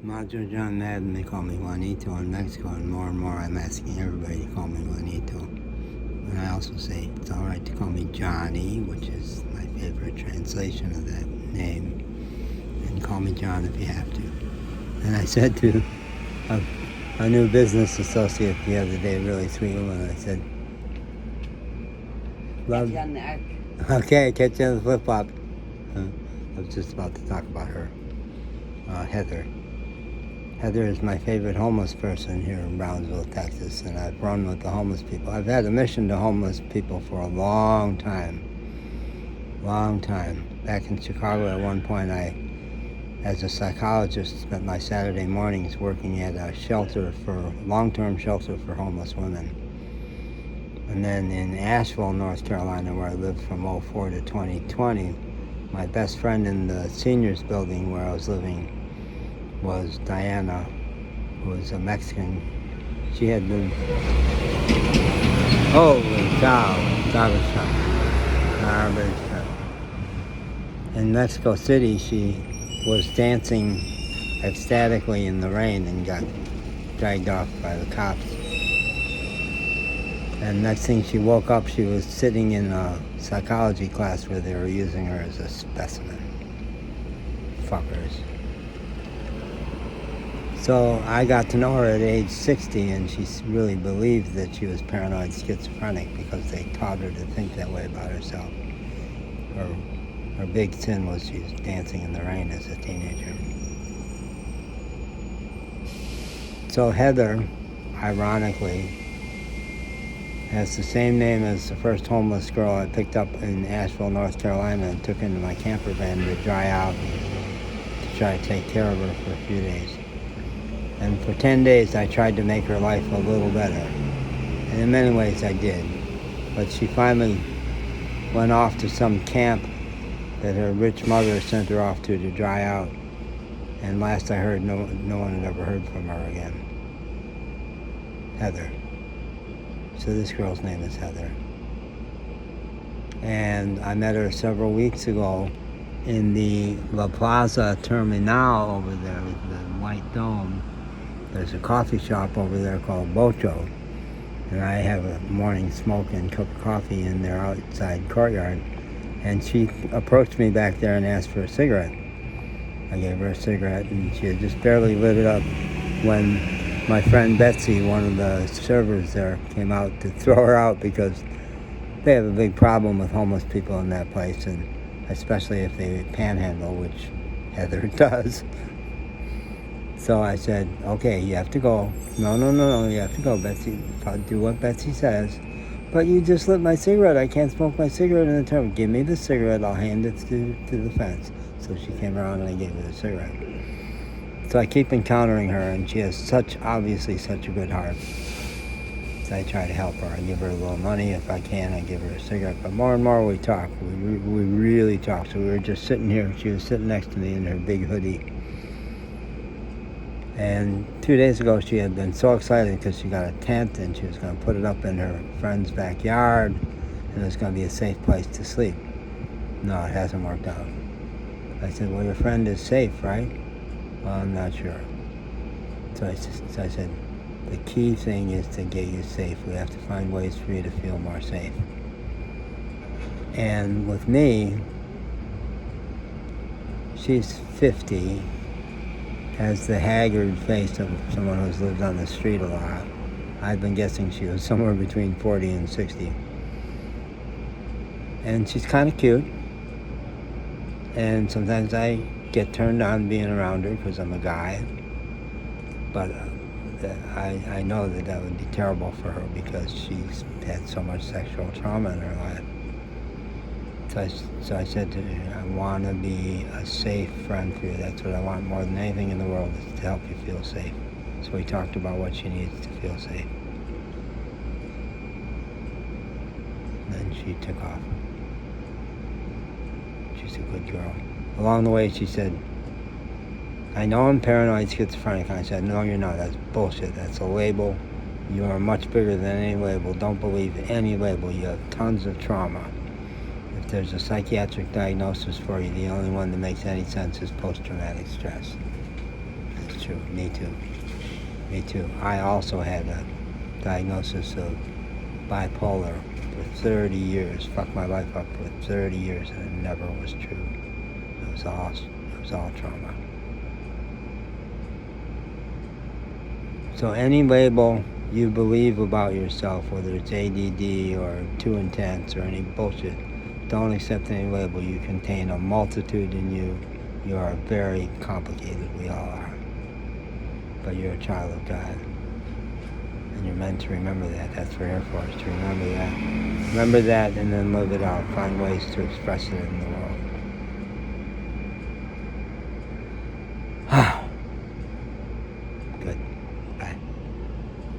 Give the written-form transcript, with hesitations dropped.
Macho John Madden, they call me Juanito in Mexico, and more I'm asking everybody to call me Juanito. And I also say it's all right to call me Johnny, which is my favorite translation of that name, and call me John if you have to. And I said to a new business associate the other day, a really sweet woman, I said, Catch you on the arch. okay, catch you on the flip-flop. I was just about to talk about her. Heather. Heather is my favorite homeless person here in Brownsville, Texas, and I've run with the homeless people. I've had a mission to homeless people for a long time. Back in Chicago at one point, I, as a psychologist, spent my Saturday mornings working at a long-term shelter for homeless women. And then in Asheville, North Carolina, where I lived from 2004 to 2020, my best friend in the seniors building where I was living was Diana, who was a Mexican. She had been, holy cow, garbage truck. In Mexico City, she was dancing ecstatically in the rain and got dragged off by the cops. And next thing she woke up, she was sitting in a psychology class where they were using her as a specimen. Fuckers. So I got to know her at age 60, and she really believed that she was paranoid schizophrenic because they taught her to think that way about herself. Her big sin was she was dancing in the rain as a teenager. So Heather, ironically, has the same name as the first homeless girl I picked up in Asheville, North Carolina, and took into my camper van to dry out, to try to take care of her for a few days. And for 10 days, I tried to make her life a little better. And in many ways, I did. But she finally went off to some camp that her rich mother sent her off to dry out. And last I heard, no one had ever heard from her again. Heather. So this girl's name is Heather. And I met her several weeks ago in the La Plaza Terminal over there with the white dome. There's a coffee shop over there called Bocho, and I have a morning smoke and cup of coffee in their outside courtyard. And she approached me back there and asked for a cigarette. I gave her a cigarette, and she had just barely lit it up when my friend Betsy, one of the servers there, came out to throw her out because they have a big problem with homeless people in that place, and especially if they panhandle, which Heather does. So I said, okay, you have to go. No, you have to go, Betsy. I'll do what Betsy says. But you just lit my cigarette. I can't smoke my cigarette in the terminal. Give me the cigarette. I'll hand it to the fence. So she came around and I gave her the cigarette. So I keep encountering her, and she has obviously such a good heart. So I try to help her. I give her a little money if I can. I give her a cigarette. But more and more we talk. We really talk. So we were just sitting here. She was sitting next to me in her big hoodie. And 2 days ago, she had been so excited because she got a tent and she was going to put it up in her friend's backyard, and it was going to be a safe place to sleep. No, it hasn't worked out. I said, well, your friend is safe, right? Well, I'm not sure. So I said, the key thing is to get you safe. We have to find ways for you to feel more safe. And with me, she's 50, has the haggard face of someone who's lived on the street a lot. I've been guessing she was somewhere between 40 and 60. And she's kind of cute. And sometimes I get turned on being around her because I'm a guy. But I know that would be terrible for her because she's had so much sexual trauma in her life. So I said to her, I want to be a safe friend for you. That's what I want more than anything in the world, is to help you feel safe. So we talked about what she needs to feel safe. Then she took off. She's a good girl. Along the way, she said, I know I'm paranoid schizophrenic. And I said, no, you're not. That's bullshit. That's a label. You are much bigger than any label. Don't believe any label. You have tons of trauma. If there's a psychiatric diagnosis for you, the only one that makes any sense is post-traumatic stress. That's true. Me too. Me too. I also had a diagnosis of bipolar for 30 years. Fucked my life up for 30 years, and it never was true. It was all trauma. So any label you believe about yourself, whether it's ADD or too intense or any bullshit, don't accept any label. You contain a multitude in you. You are very complicated. We all are. But you're a child of God. And you're meant to remember that. That's for Air Force, to remember that. Remember that and then live it out. Find ways to express it in the world.